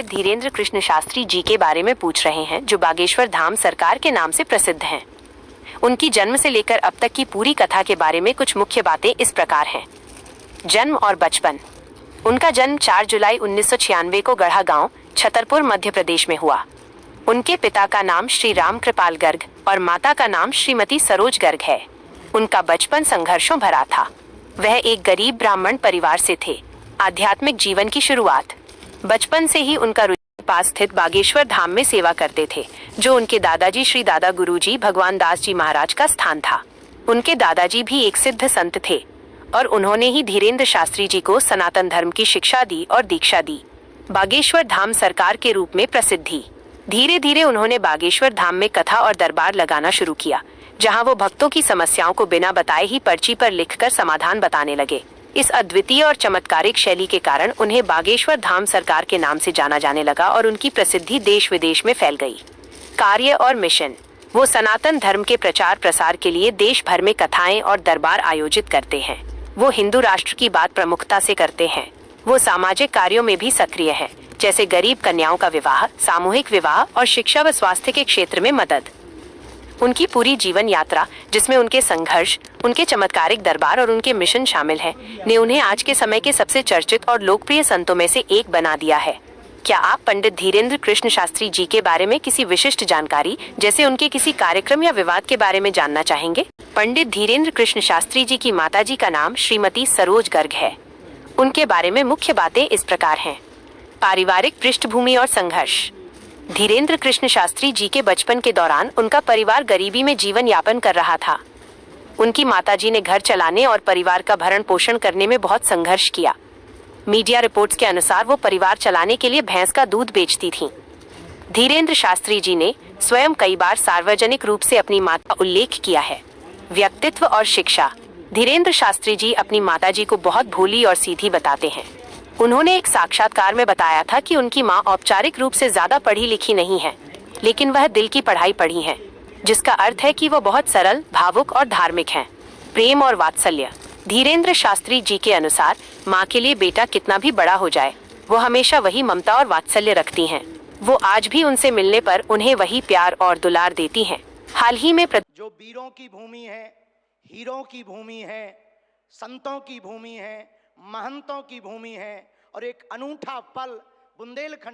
धीरेन्द्र कृष्ण शास्त्री जी के बारे में पूछ रहे हैं, जो बागेश्वर धाम सरकार के नाम से प्रसिद्ध हैं। उनकी जन्म से लेकर अब तक की पूरी कथा के बारे में कुछ मुख्य बातें इस प्रकार हैं। जन्म और बचपन। उनका जन्म 4 जुलाई 1996 को गढ़ा गांव, छतरपुर, मध्य प्रदेश में हुआ। उनके पिता का नाम श्री राम कृपाल गर्ग और माता का नाम श्रीमती सरोज गर्ग है। उनका बचपन संघर्षों भरा था। वह एक गरीब ब्राह्मण परिवार से थे। आध्यात्मिक जीवन की शुरुआत। बचपन से ही उनका रुचि पास स्थित बागेश्वर धाम में सेवा करते थे, जो उनके दादाजी श्री दादा गुरुजी भगवान दास जी महाराज का स्थान था। उनके दादाजी भी एक सिद्ध संत थे और उन्होंने ही धीरेन्द्र शास्त्री जी को सनातन धर्म की शिक्षा दी और दीक्षा दी। बागेश्वर धाम सरकार के रूप में प्रसिद्धि। धीरे धीरे उन्होंने बागेश्वर धाम में कथा और दरबार लगाना शुरू किया, जहां वो भक्तों की समस्याओं को बिना बताए ही पर्ची पर लिखकर समाधान बताने लगे। इस अद्वितीय और चमत्कारिक शैली के कारण उन्हें बागेश्वर धाम सरकार के नाम से जाना जाने लगा और उनकी प्रसिद्धि देश विदेश में फैल गई। कार्य और मिशन। वो सनातन धर्म के प्रचार प्रसार के लिए देश भर में कथाएं और दरबार आयोजित करते हैं। वो हिंदू राष्ट्र की बात प्रमुखता से करते हैं। वो सामाजिक कार्यों में भी सक्रिय हैं, जैसे गरीब कन्याओं का विवाह, सामूहिक विवाह और शिक्षा व स्वास्थ्य के क्षेत्र में मदद। उनकी पूरी जीवन यात्रा, जिसमें उनके संघर्ष, उनके चमत्कारिक दरबार और उनके मिशन शामिल हैं, ने उन्हें आज के समय के सबसे चर्चित और लोकप्रिय संतों में से एक बना दिया है। क्या आप पंडित धीरेन्द्र कृष्ण शास्त्री जी के बारे में किसी विशिष्ट जानकारी, जैसे उनके किसी कार्यक्रम या विवाद के बारे में जानना चाहेंगे? पंडित धीरेन्द्र कृष्ण शास्त्री जी की माताजी का नाम श्रीमती सरोज गर्ग है। उनके बारे में मुख्य बातें इस प्रकार हैं। पारिवारिक पृष्ठभूमि और संघर्ष। धीरेन्द्र कृष्ण शास्त्री जी के बचपन के दौरान उनका परिवार गरीबी में जीवन यापन कर रहा था। उनकी माताजी ने घर चलाने और परिवार का भरण पोषण करने में बहुत संघर्ष किया। मीडिया रिपोर्ट्स के अनुसार वो परिवार चलाने के लिए भैंस का दूध बेचती थीं। धीरेन्द्र शास्त्री जी ने स्वयं कई बार सार्वजनिक रूप से अपनी माता का उल्लेख किया है। व्यक्तित्व और शिक्षा। धीरेन्द्र शास्त्री जी अपनी माताजी को बहुत भोली और सीधी बताते हैं। उन्होंने एक साक्षात्कार में बताया था कि उनकी मां औपचारिक रूप से ज्यादा पढ़ी लिखी नहीं है, लेकिन वह दिल की पढ़ाई पढ़ी हैं, जिसका अर्थ है कि वो बहुत सरल, भावुक और धार्मिक हैं। प्रेम और वात्सल्य। धीरेन्द्र शास्त्री जी के अनुसार मां के लिए बेटा कितना भी बड़ा हो जाए, वो हमेशा वही ममता और वात्सल्य रखती हैं। वो आज भी उनसे मिलने पर उन्हें वही प्यार और दुलार देती हैं। हाल ही में जो वीरों की भूमि है, हीरों की भूमि है, संतों की भूमि है, महंतों की भूमि है और एक अनूठा पल बुंदेलखंड